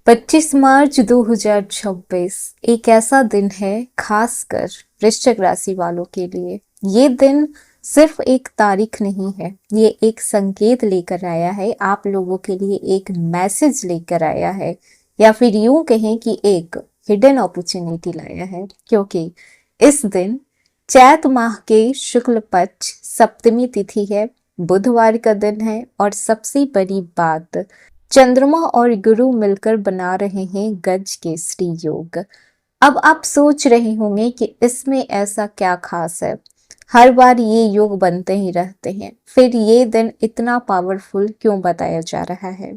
25 मार्च 2026 एक ऐसा दिन है खासकर वृश्चिक राशि वालों के लिए। ये दिन सिर्फ एक तारीख नहीं है, ये एक संकेत लेकर आया है, आप लोगों के लिए एक मैसेज लेकर आया है, या फिर यूं कहें कि एक हिडन अपॉर्चुनिटी लाया है। क्योंकि इस दिन चैत माह के शुक्ल पक्ष सप्तमी तिथि है, बुधवार का दिन है, और सबसे बड़ी बात, चंद्रमा और गुरु मिलकर बना रहे हैं गज केसरी योग। अब आप सोच रहे होंगे कि इसमें ऐसा क्या खास है, हर बार ये योग बनते ही रहते हैं, फिर ये दिन इतना पावरफुल क्यों बताया जा रहा है?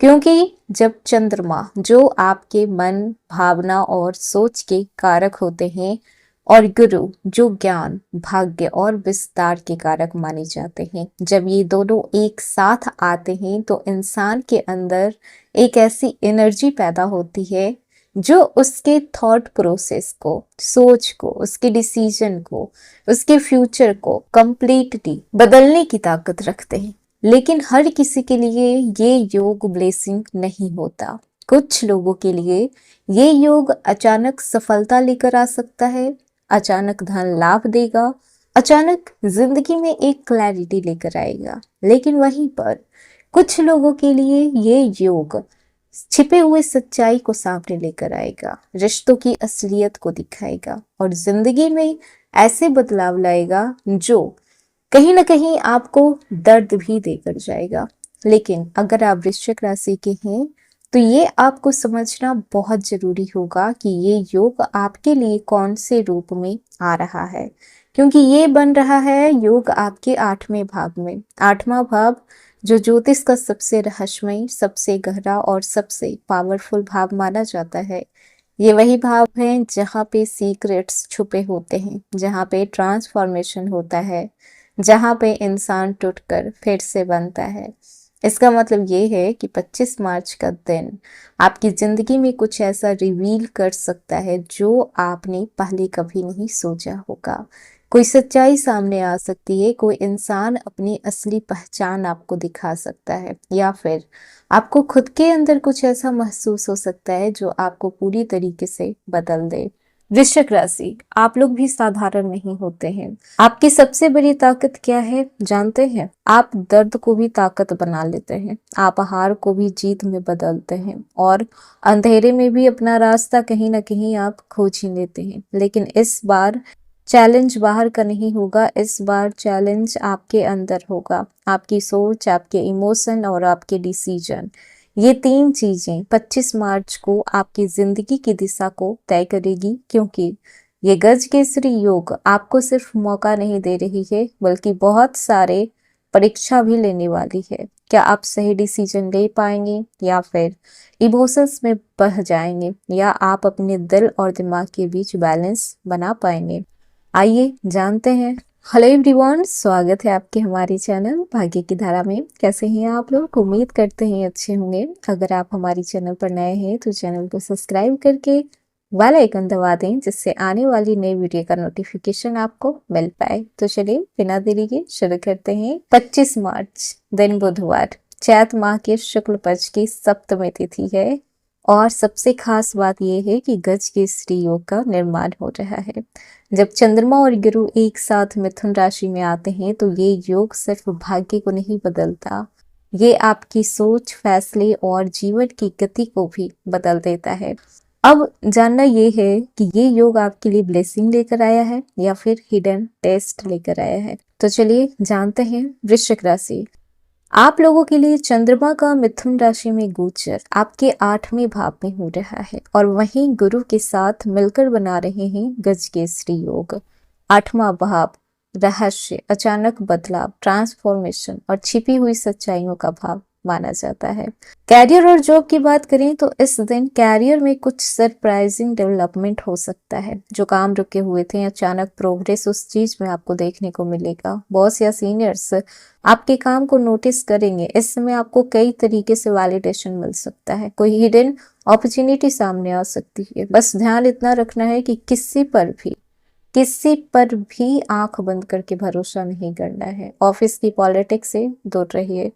क्योंकि जब चंद्रमा, जो आपके मन, भावना और सोच के कारक होते हैं, और गुरु, जो ज्ञान, भाग्य और विस्तार के कारक माने जाते हैं, जब ये दोनों एक साथ आते हैं तो इंसान के अंदर एक ऐसी एनर्जी पैदा होती है जो उसके थॉट प्रोसेस को, सोच को, उसके डिसीजन को, उसके फ्यूचर को कंप्लीटली बदलने की ताकत रखते हैं। लेकिन हर किसी के लिए ये योग ब्लेसिंग नहीं होता। कुछ लोगों के लिए ये योग अचानक सफलता लेकर आ सकता है, अचानक धन लाभ देगा, अचानक जिंदगी में एक क्लैरिटी लेकर आएगा। लेकिन वहीं पर कुछ लोगों के लिए ये योग छिपे हुए सच्चाई को सामने लेकर आएगा, रिश्तों की असलियत को दिखाएगा और जिंदगी में ऐसे बदलाव लाएगा जो कहीं ना कहीं आपको दर्द भी देकर जाएगा। लेकिन अगर आप वृश्चिक राशि के हैं तो ये आपको समझना बहुत जरूरी होगा कि ये योग आपके लिए कौन से रूप में आ रहा है, क्योंकि ये बन रहा है योग आपके 8वें भाव में। 8वां भाव जो ज्योतिष का सबसे रहस्यमय, सबसे गहरा और सबसे पावरफुल भाव माना जाता है। ये वही भाव है जहाँ पे सीक्रेट्स छुपे होते हैं, जहाँ पे ट्रांसफॉर्मेशन होता है, जहाँ पे इंसान टूटकर फिर से बनता है। इसका मतलब ये है कि 25 मार्च का दिन आपकी जिंदगी में कुछ ऐसा रिवील कर सकता है जो आपने पहले कभी नहीं सोचा होगा। कोई सच्चाई सामने आ सकती है, कोई इंसान अपनी असली पहचान आपको दिखा सकता है, या फिर आपको खुद के अंदर कुछ ऐसा महसूस हो सकता है जो आपको पूरी तरीके से बदल दे। वृश्चिक राशि, आप लोग भी साधारण नहीं होते हैं। आपकी सबसे बड़ी ताकत क्या है जानते हैं? आप दर्द को भी ताकत बना लेते हैं, आप हार को भी जीत में बदलते हैं, और अंधेरे में भी अपना रास्ता कहीं ना कहीं आप खोज ही लेते हैं। लेकिन इस बार चैलेंज बाहर का नहीं होगा, इस बार चैलेंज आपके अंदर होगा। आपकी सोच, आपके इमोशन और आपके डिसीजन, ये 3 चीजें 25 मार्च को आपकी जिंदगी की दिशा को तय करेगी। क्योंकि ये गज केसरी योग आपको सिर्फ मौका नहीं दे रही है, बल्कि बहुत सारे परीक्षा भी लेने वाली है। क्या आप सही डिसीजन ले पाएंगे, या फिर इमोशंस में बह जाएंगे, या आप अपने दिल और दिमाग के बीच बैलेंस बना पाएंगे? आइए जानते हैं। हेलो एवरीवन, स्वागत है आपके हमारे चैनल भाग्य की धारा में। कैसे हैं आप लोग? उम्मीद करते हैं अच्छे होंगे। अगर आप हमारी चैनल पर नए हैं तो चैनल को सब्सक्राइब करके बेल आइकन दबा दें, जिससे आने वाली नई वीडियो का नोटिफिकेशन आपको मिल पाए। तो चलिए बिना देरी के शुरू करते हैं। 25 मार्च दिन बुधवार, चैत माह के शुक्ल पक्ष की सप्तमी तिथि है, और सबसे खास बात यह है कि गज केसरी योग का निर्माण हो रहा है। जब चंद्रमा और गुरु एक साथ मिथुन राशि में आते हैं तो ये योग सिर्फ भाग्य को नहीं बदलता, ये आपकी सोच, फैसले और जीवन की गति को भी बदल देता है। अब जानना ये है कि ये योग आपके लिए ब्लेसिंग लेकर आया है या फिर हिडन टेस्ट लेकर आया है। तो चलिए जानते हैं। वृश्चिक राशि, आप लोगों के लिए चंद्रमा का मिथुन राशि में गोचर आपके 8वें भाव में हो रहा है, और वहीं गुरु के साथ मिलकर बना रहे हैं गज केसरी योग। 8वां भाव रहस्य, अचानक बदलाव, ट्रांसफॉर्मेशन और छिपी हुई सच्चाइयों का भाव माना जाता है। कैरियर और जॉब की बात करें तो इस दिन कैरियर में कुछ सरप्राइजिंग डेवलपमेंट हो सकता है। जो काम रुके हुए थे, अचानक प्रोग्रेस उस चीज में आपको देखने को मिलेगा। बॉस या सीनियर्स आपके काम को नोटिस करेंगे। इस समय आपको कई तरीके से वैलिडेशन मिल सकता है, कोई हिडन अपॉर्चुनिटी सामने आ सकती है। बस ध्यान इतना रखना है कि किसी पर भी आंख बंद करके भरोसा नहीं करना है। ऑफिस की पॉलिटिक्स से दूर रहिए।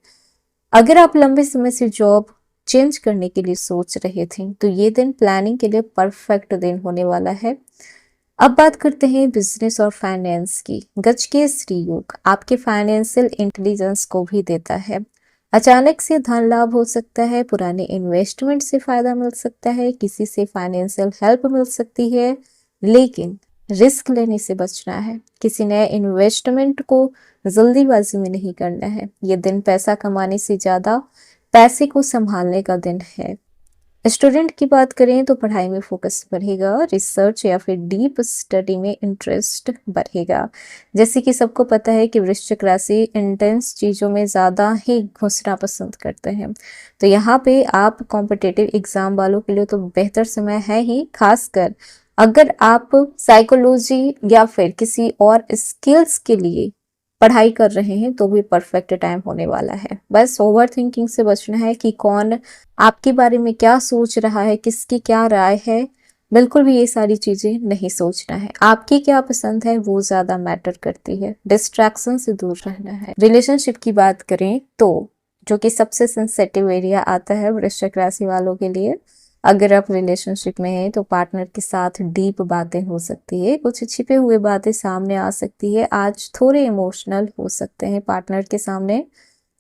अगर आप लंबे समय से जॉब चेंज करने के लिए सोच रहे थे तो ये दिन प्लानिंग के लिए परफेक्ट दिन होने वाला है। अब बात करते हैं बिजनेस और फाइनेंस की। गज के श्री योग आपके फाइनेंशियल इंटेलिजेंस को भी देता है। अचानक से धन लाभ हो सकता है, पुराने इन्वेस्टमेंट से फायदा मिल सकता है, किसी से फाइनेंशियल हेल्प मिल सकती है, लेकिन रिस्क लेने से बचना है। किसी नए इन्वेस्टमेंट को जल्दीबाजी में नहीं करना है। ये दिन पैसा कमाने से ज्यादा पैसे को संभालने का दिन है। स्टूडेंट की बात करें तो पढ़ाई में फोकस बढ़ेगा, रिसर्च या फिर डीप स्टडी में इंटरेस्ट बढ़ेगा। जैसे कि सबको पता है कि वृश्चिक राशि इंटेंस चीज़ों में ज़्यादा ही घुसना पसंद करते हैं, तो यहाँ पे आप कॉम्पिटिटिव एग्जाम वालों के लिए तो बेहतर समय है ही। खासकर अगर आप साइकोलॉजी या फिर किसी और स्किल्स के लिए पढ़ाई कर रहे हैं तो भी परफेक्ट टाइम होने वाला है। बस ओवर थिंकिंग से बचना है कि कौन आपके बारे में क्या सोच रहा है, किसकी क्या राय है। बिल्कुल भी ये सारी चीजें नहीं सोचना है। आपकी क्या पसंद है वो ज्यादा मैटर करती है। डिस्ट्रैक्शन से दूर रहना है। रिलेशनशिप की बात करें तो जो कि सबसे सेंसिटिव एरिया आता है वृश्चिक राशि वालों के लिए, अगर आप रिलेशनशिप में हैं तो पार्टनर के साथ डीप बातें हो सकती है, कुछ छिपे हुए बातें सामने आ सकती है। आज थोड़े इमोशनल हो सकते हैं पार्टनर के सामने।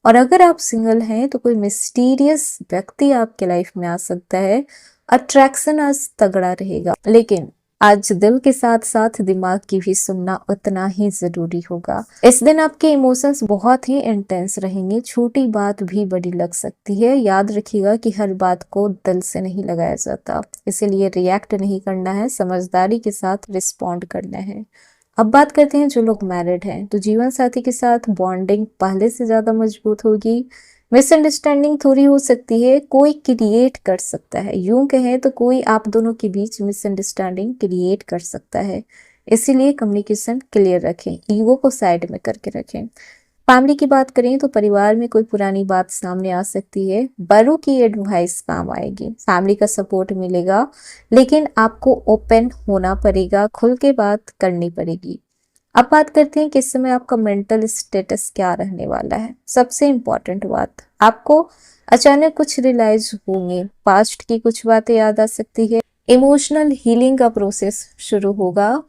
और अगर आप सिंगल हैं तो कोई मिस्टीरियस व्यक्ति आपके लाइफ में आ सकता है। अट्रैक्शन आज तगड़ा रहेगा, लेकिन आज दिल के साथ साथ दिमाग की भी सुनना उतना ही जरूरी होगा। इस दिन आपके इमोशंस बहुत ही इंटेंस रहेंगे, छोटी बात भी बड़ी लग सकती है। याद रखिएगा कि हर बात को दिल से नहीं लगाया जाता, इसीलिए रिएक्ट नहीं करना है, समझदारी के साथ रिस्पॉन्ड करना है। अब बात करते हैं जो लोग मैरिड हैं, तो जीवन साथी के साथ बॉन्डिंग पहले से ज्यादा मजबूत होगी। मिसअंडरस्टैंडिंग थोड़ी हो सकती है, कोई क्रिएट कर सकता है, यूं कहें तो कोई आप दोनों के बीच मिसअंडरस्टैंडिंग क्रिएट कर सकता है। इसीलिए कम्युनिकेशन क्लियर रखें, ईगो को साइड में करके रखें। फैमिली की बात करें तो परिवार में कोई पुरानी बात सामने आ सकती है, बड़ों की एडवाइस काम आएगी, फैमिली का सपोर्ट मिलेगा, लेकिन आपको ओपन होना पड़ेगा, खुल के बात करनी पड़ेगी। अब बात करते हैं कि इस समय आपका मेंटल स्टेटस क्या रहने वाला है। सबसे इंपॉर्टेंट बात, आपको अचानक कुछ रियलाइज होंगे, पास्ट की कुछ बातें याद आ सकती है, इमोशनल हीलिंग का प्रोसेस शुरू होगा।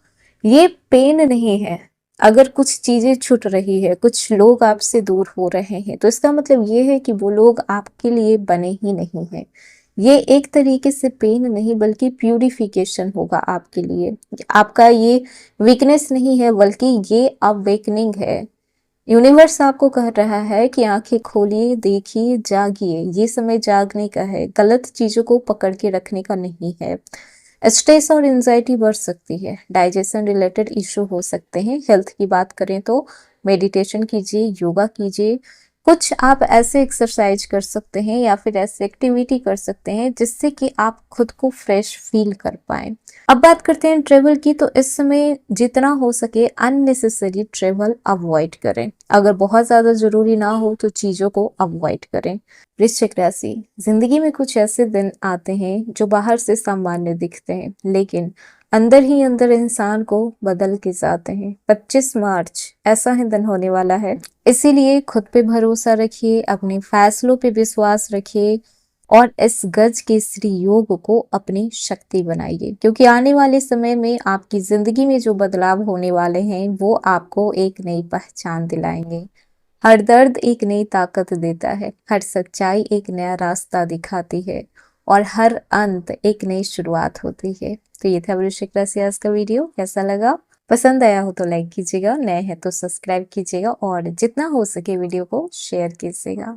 ये पेन नहीं है, अगर कुछ चीजें छूट रही है, कुछ लोग आपसे दूर हो रहे हैं, तो इसका मतलब ये है कि वो लोग आपके लिए बने ही नहीं है। ये एक तरीके से पेन नहीं बल्कि प्यूरिफिकेशन होगा आपके लिए। आपका ये वीकनेस नहीं है बल्कि ये अवेकनिंग है। यूनिवर्स आपको कह रहा है कि आंखें खोलिए, देखिए, जागिए। ये समय जागने का है, गलत चीजों को पकड़ के रखने का नहीं है। स्ट्रेस और एंजाइटी बढ़ सकती है, डाइजेशन रिलेटेड इशू हो सकते हैं। हेल्थ की बात करें तो मेडिटेशन कीजिए, योगा कीजिए, कुछ आप ऐसे एक्सरसाइज कर सकते हैं या फिर ऐसे एक्टिविटी कर सकते हैं जिससे कि आप खुद को फ्रेश फील कर पाए। अब बात करते हैं ट्रेवल की, तो इस समय जितना हो सके अननेसेसरी ट्रेवल अवॉइड करें। अगर बहुत ज्यादा जरूरी ना हो तो चीजों को अवॉइड करें। वृश्चिक राशि, जिंदगी में कुछ ऐसे दिन आते हैं जो बाहर से सामान्य दिखते हैं, लेकिन अंदर ही अंदर इंसान को बदल के जाते हैं। 25 मार्च ऐसा ही दिन होने वाला है, इसीलिए खुद पे भरोसा रखिए, अपने फैसलों पे विश्वास रखिए और इस गज के श्री योग को अपनी शक्ति बनाइए, क्योंकि आने वाले समय में आपकी जिंदगी में जो बदलाव होने वाले हैं वो आपको एक नई पहचान दिलाएंगे। हर दर्द एक नई ताकत देता है, हर सच्चाई एक नया रास्ता दिखाती है और हर अंत एक नई शुरुआत होती है। तो ये था वृश्चिक राशि आज का वीडियो। कैसा लगा? पसंद आया हो तो लाइक कीजिएगा, नए हैं तो सब्सक्राइब कीजिएगा और जितना हो सके वीडियो को शेयर कीजिएगा।